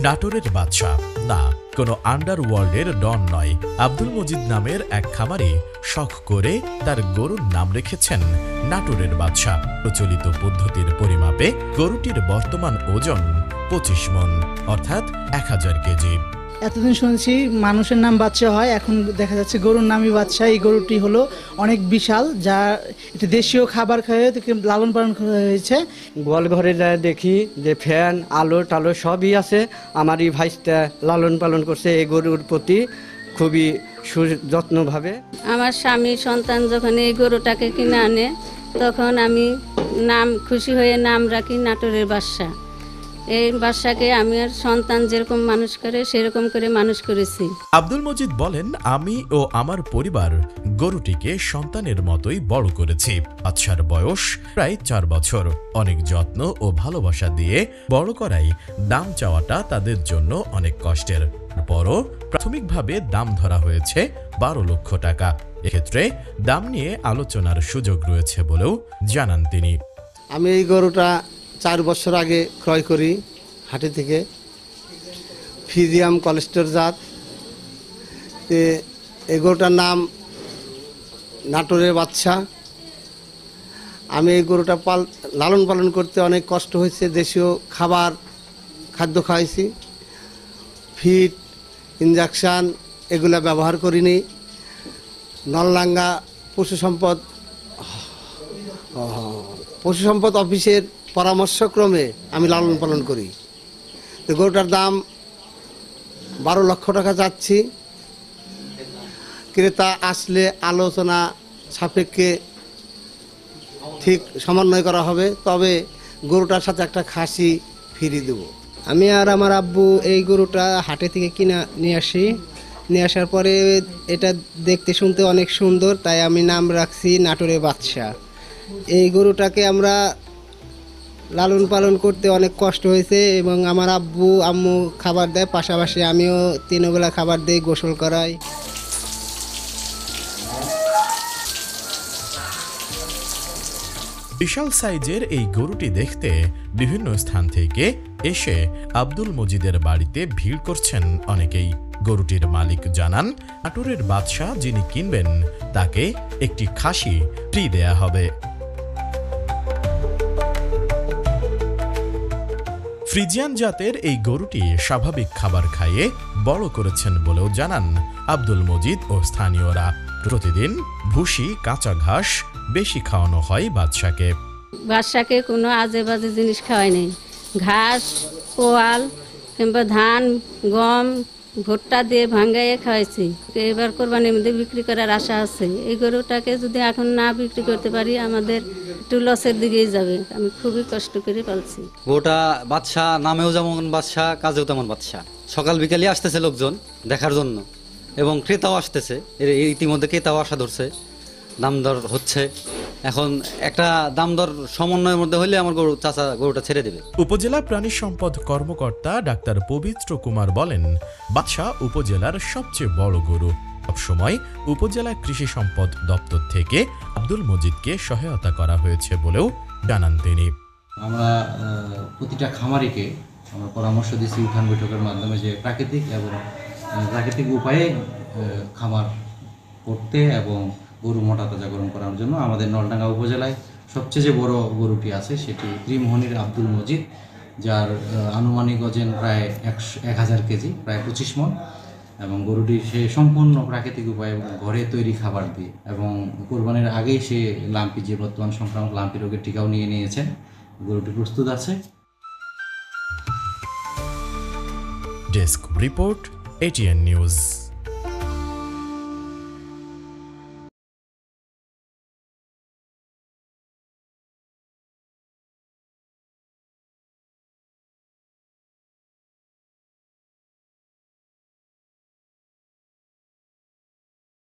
নাটোরের বাদশা না, কোনো আন্ডারওয়ার্ল্ডের ডন নয়। আব্দুল মজিদ নামের এক খামারি শখ করে তার গরুর নাম রেখেছেন নাটোরের বাদশা। প্রচলিত পদ্ধতির পরিমাপে গরুটির বর্তমান ওজন 25 মণ, অর্থাৎ 1000 কেজি। এতদিন শুনছি মানুষের নাম বাদশা হয়, এখন দেখা যাচ্ছে গরুর নামই বাদশা। এই গরুটি হলো অনেক বিশাল, যা একটি দেশীয় খাবার খেয়ে লালন পালন করা হয়েছে। গোয়াল ঘরে যায় দেখি যে ফ্যান আলো টালো সবই আছে। আমার এই ভাইসটা লালন পালন করছে এই গরুর প্রতি খুবই যত্নভাবে। আমার স্বামী সন্তান যখন এই গরুটাকে কিনে আনে, তখন আমি খুশি হয়ে নাম রাখি নাটোরের বাদশা। এই বাদশাকে আমি আর সন্তান যেরকম মানুষ করে সেরকম করে মানুষ করেছি। আব্দুল মজিদ বলেন, আমি ও আমার পরিবার গরুটিকে সন্তানের মতোই বড় করেছি। বাদশার বয়স প্রায় 4 বছর। অনেক যত্ন ও ভালোবাসা দিয়ে বড় করাই দাম চাওয়াটা তাদের জন্য অনেক কষ্টের। পরও প্রাথমিকভাবে দাম ধরা হয়েছে 12 লক্ষ টাকা। এক্ষেত্রে দাম নিয়ে আলোচনার সুযোগ রয়েছে বলেও জানান তিনি। আমি এই গরুটা 4 বছর আগে ক্রয় করি হাটে থেকে। ফ্রিজিয়াম কোলেস্টের জাত। এই গরুটার নাম নাটোরের বাদশা। আমি এই গরুটা লালন পালন করতে অনেক কষ্ট হয়েছে। দেশীয় খাদ্য খাওয়াইছি, ফিড, ইনজেকশান এগুলা ব্যবহার করিনি। নলডাঙ্গা পশু সম্পদ অফিসের পরামর্শক্রমে আমি লালন পালন করি। তো গরুটার দাম 12 লক্ষ টাকা চাচ্ছি। ক্রেতা আসলে আলোচনা সাপেক্ষে ঠিক সমন্বয় করা হবে, তবে গরুটার সাথে একটা খাসি ফ্রি দেব। আমি আর আমার আব্বু এই গরুটা হাটে থেকে কিনে নিয়ে আসার পরে এটা দেখতে শুনতে অনেক সুন্দর, তাই আমি নাম রাখছি নাটোরের বাদশা। এই গরুটাকে আমরা লালন পালন করতে অনেক কষ্ট হয়েছে এবং আমার আব্বু আম্মু খাবার দেয়, পাশাপাশি আমিও 3 বেলা খাবার দিই, গোসল করাই। বিশাল সাইজের এই গরুটি দেখতে বিভিন্ন স্থান থেকে এসে আব্দুল মজিদের বাড়িতে ভিড় করছেন অনেকেই। গরুটির মালিক জানান, নাটোরের বাদশা যিনি কিনবেন তাকে একটি খাসি ফ্রি দেয়া হবে। ফ্রিজিয়ান জাতের এই গরুটি স্বাভাবিক খাবার খাইয়ে বড় করেছেন বলেও জানান আব্দুল মজিদ ও স্থানীয়রা। প্রতিদিন ভুসি, কাঁচা ঘাস বেশি খাওয়ানো হয় বাদশাকে। বাদশাকে কোনো আজে বাজে জিনিস খাওয়াই নেই। ঘাস, পোয়াল কিংবা ধান, গম, ভুট্টা দিয়ে ভাঙ্গাইয়ে খাওয়াইছি। এবার কোরবানির মধ্যে বিক্রি করার আশা আছে। এই গরুটাকে যদি এখন না বিক্রি করতে পারি, আমাদের একটু লসের দিকেই যাবে। আমি খুবই কষ্ট করে পালছি। গরুটা বাদশা, নামেও যেমন বাদশা, কাজেও তেমন বাদশা। সকাল বিকালে আসতেছে লোকজন দেখার জন্য এবং ক্রেতাও আসতেছে। ইতিমধ্যে ক্রেতাও আসা ধরছে, দাম দর হচ্ছে। এখন একটা দাম দর সমন্বয়ের মধ্যে হলে আমার গরুটা ছেড়ে দেবে। উপজেলা প্রাণী সম্পদ কর্মকর্তা ডাক্তার পবিত্র কুমার বলেন, বাদশা উপজেলার সবচেয়ে বড় গরু। সবসময় উপজেলা কৃষি সম্পদ দপ্তর থেকে আব্দুল মজিদকে সহায়তা করা হয়েছে বলেও জানান তিনি। আমরা প্রতিটা খামারিকে আমরা পরামর্শ দিচ্ছি উঠান বৈঠকের মাধ্যমে যে প্রাকৃতিক উপায়ে খামার করতে এবং গরু মোটা তাজাকরণ করার জন্য। আমাদের নলডাঙ্গা উপজেলায় সবচেয়ে যে বড় গরুটি আছে সেটি ত্রিমোহনীর আব্দুল মজিদ, যার আনুমানিক ওজন প্রায় 1000 কেজি, প্রায় 25 মণ। এবং গরুটি সে সম্পূর্ণ প্রাকৃতিক উপায়ে ঘরে তৈরি খাবার দিয়ে এবং কোরবানির আগেই সে লাম্পি, যে বর্তমান সংক্রামক লাম্পি রোগের টিকাও নিয়েছেন। গরুটি প্রস্তুত আছে। Desk report, ATN news.